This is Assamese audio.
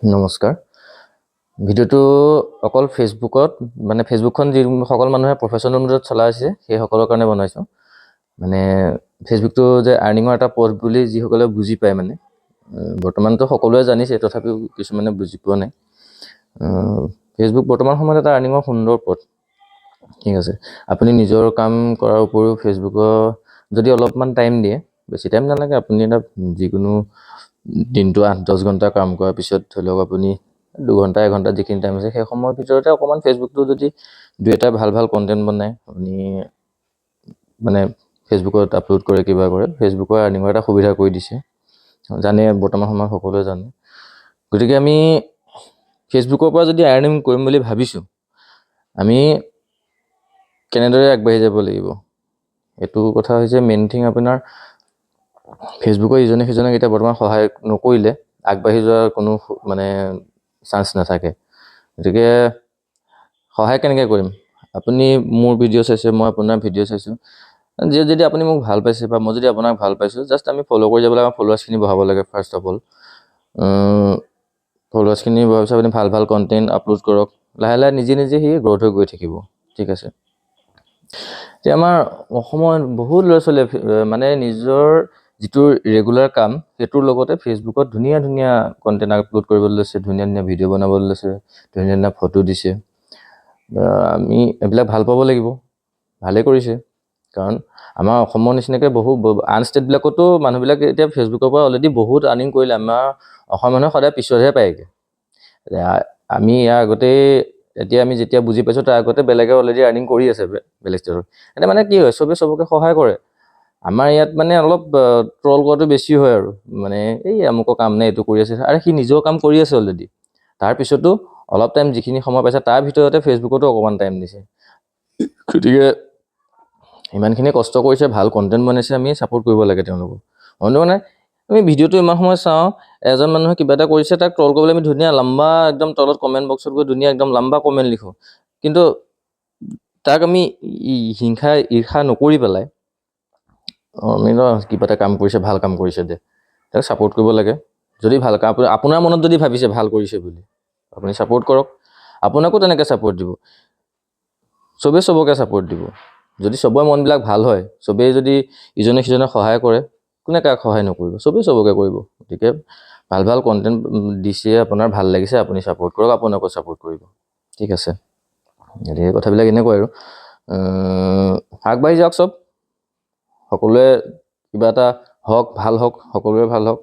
নমস্কাৰ ভিডিওটো অকল ফেসবুকত মানে ফেসবুকখন যি সকল মানুহে প্ৰফেশনাল মোডত চলাই আছে সেই সকলৰ কাৰণে বনাইছো মানে ফেসবুকটো যে আৰ্নিঙৰ এটা পথ বুলি যি সকলে বুজি পায় মানে বৰ্তমানটো সকলোৱে জানিছে তথাপিও কিছুমানে বুজি পোৱা নাই ফেসবুক বৰ্তমান সময়ত এটা আৰ্নিঙৰ সুন্দৰ পথ ঠিক আছে আপুনি নিজৰ কাম কৰাৰ উপৰিও ফেসবুকৰ যদি অলপমান টাইম দিয়ে বেছি টাইম নালাগে আপুনি এটা যিকোনো দিনটো 8-10 ঘণ্টা কাম কৰাৰ পিছত ধৰি লওক আপুনি 2 ঘণ্টা 1 ঘণ্টা যিখিনি টাইম আছে সেই সময়ৰ ভিতৰতে অকমান ফেসবুকটো যদি দুই এটা ভাল ভাল কন্টেন্ট বনায় আপুনি মানে ফেসবুকত আপলোড কৰে কিবা কৰে ফেসবুকৰ আৰ্নিঙৰ এটা সুবিধা কৰি দিছে জানে বৰ্তমান সময়ত সকলোৱে জানে গতিকে আমি ফেসবুকৰ পৰা যদি আৰ্নিং কৰিম বুলি ভাবিছো আমি কেনেদৰে আগবাঢ়ি যাব লাগিব এটো কথা হৈছে মেইন থিং আপোনাৰ ফেসবুকৰ ইজনে সিজনক এটা বৰ্তমান সহায় নকৰিলে আগবাঢ়ি যোৱাৰ কোনো মানে চান্স নাথাকে গতিকে সহায় কেনেকৈ কৰিম আপুনি মোৰ ভিডিও চাইছে মই আপোনাৰ ভিডিও চাইছো যদি আপুনি মোক ভাল পাইছে বা মই যদি আপোনাক ভাল পাইছো জাস্ট আমি ফলো কৰি যাব লাগে আমাৰ ফলোৱাৰ্স খিনি বঢ়াব লাগে ফাৰ্স্ট অফ অল ফলোৱাৰ্স খিনি বঢ়াৰ পিছত আপুনি ভাল ভাল কন্টেন্ট আপলোড কৰক লাহে লাহে নিজে নিজে হি গ্ৰোথ হৈ গৈ থাকিব ঠিক আছে যে আমাৰ অসমত বহুত ল'ৰা ছোৱালী মানে নিজৰ যিটো ৰেগুলাৰ কাম হেতুৰ লগতে ফেসবুকত ধুনীয়া ধুনীয়া কন্টেন্ট আপলোড কৰিবলৈ লৈছে ধুনীয়া ধুনীয়া ভিডিও বনাবলৈ লৈছে ধুনীয়া ধুনীয়া ফটো দিছে আমি এবিলাক ভাল পাব লাগিব ভালে কৰিছে কাৰণ আমাৰ অসমৰ নিচিনাকে বহু আনষ্টেট বিলাকতো মানুহবিলাক এতিয়া ফেসবুকৰ পৰা অলৰেডি বহুত আৰ্নিং কৰিলে আমাৰ অসমৰ মানুহ সদায় পিছৰহে পায়গে আমি ইয়াৰ আগতে এতিয়া আমি যেতিয়া বুজি পাইছো তাৰ আগতে বেলেগে অলৰেডি আৰ্নিং কৰি আছে বেলেগ ষ্টেটত এটা মানে কি হয় সবকে সহায় কৰে আমাৰ ইয়াত মানে অলপ ট্ৰল কৰাটো বেছি হয় আৰু মানে এই আমুকৰ কাম নাই এটো কৰি আছে আৰু সি নিজৰ কাম কৰি আছে অলৰেডি তাৰ পিছতো অলপ টাইম যিখিনি সময় পাইছে তাৰ ভিতৰতে ফেসবুকতো অকমান টাইম দিছে গতিকে ইমানখিনি কষ্ট কৰিছে ভাল কন্টেন্ট বনাইছে আমি সাপোৰ্ট কৰিব লাগে তেওঁলোকক মানে আমি ভিডিওটো ইমান সময় চাও এজন মানুহে কিবা এটা কৰিছে তাক ট্ৰল কৰিবলৈ আমি ধুনীয়া লম্বা একদম তলত কমেন্ট বক্সত গৈ ধুনীয়া একদম লম্বা কমেন্ট লিখো কিন্তু তাক আমি হিংসা ঈৰ্ষা নকৰি পেলাই মিনো কিবা এটা কাম কৰিছে ভাল কাম কৰিছে দে তাক সাপোৰ্ট কৰিব লাগে যদি ভাল কাম আপোনাৰ মনত যদি ভাবিছে ভাল কৰিছে বুলি আপুনি সাপোৰ্ট কৰক আপোনাকো তেনেকৈ সাপোৰ্ট দিব সবকে সাপোৰ্ট দিব যদি সবৰে মনবিলাক ভাল হয় সবে যদি ইজনে সিজনক সহায় কৰে কোনে কাক সহায় নকৰিব সবকে কৰিব গতিকে ভাল ভাল কন্টেন্ট দিছে আপোনাৰ ভাল লাগিছে আপুনি সাপোৰ্ট কৰক আপোনাকো সাপোৰ্ট কৰিব ঠিক আছে এই কথাবিলাক এনেকৈ আৰু আগবাঢ়ি যাওক সব সকলোৱে কিবা এটা হওক ভাল হওক সকলোৰে ভাল হওক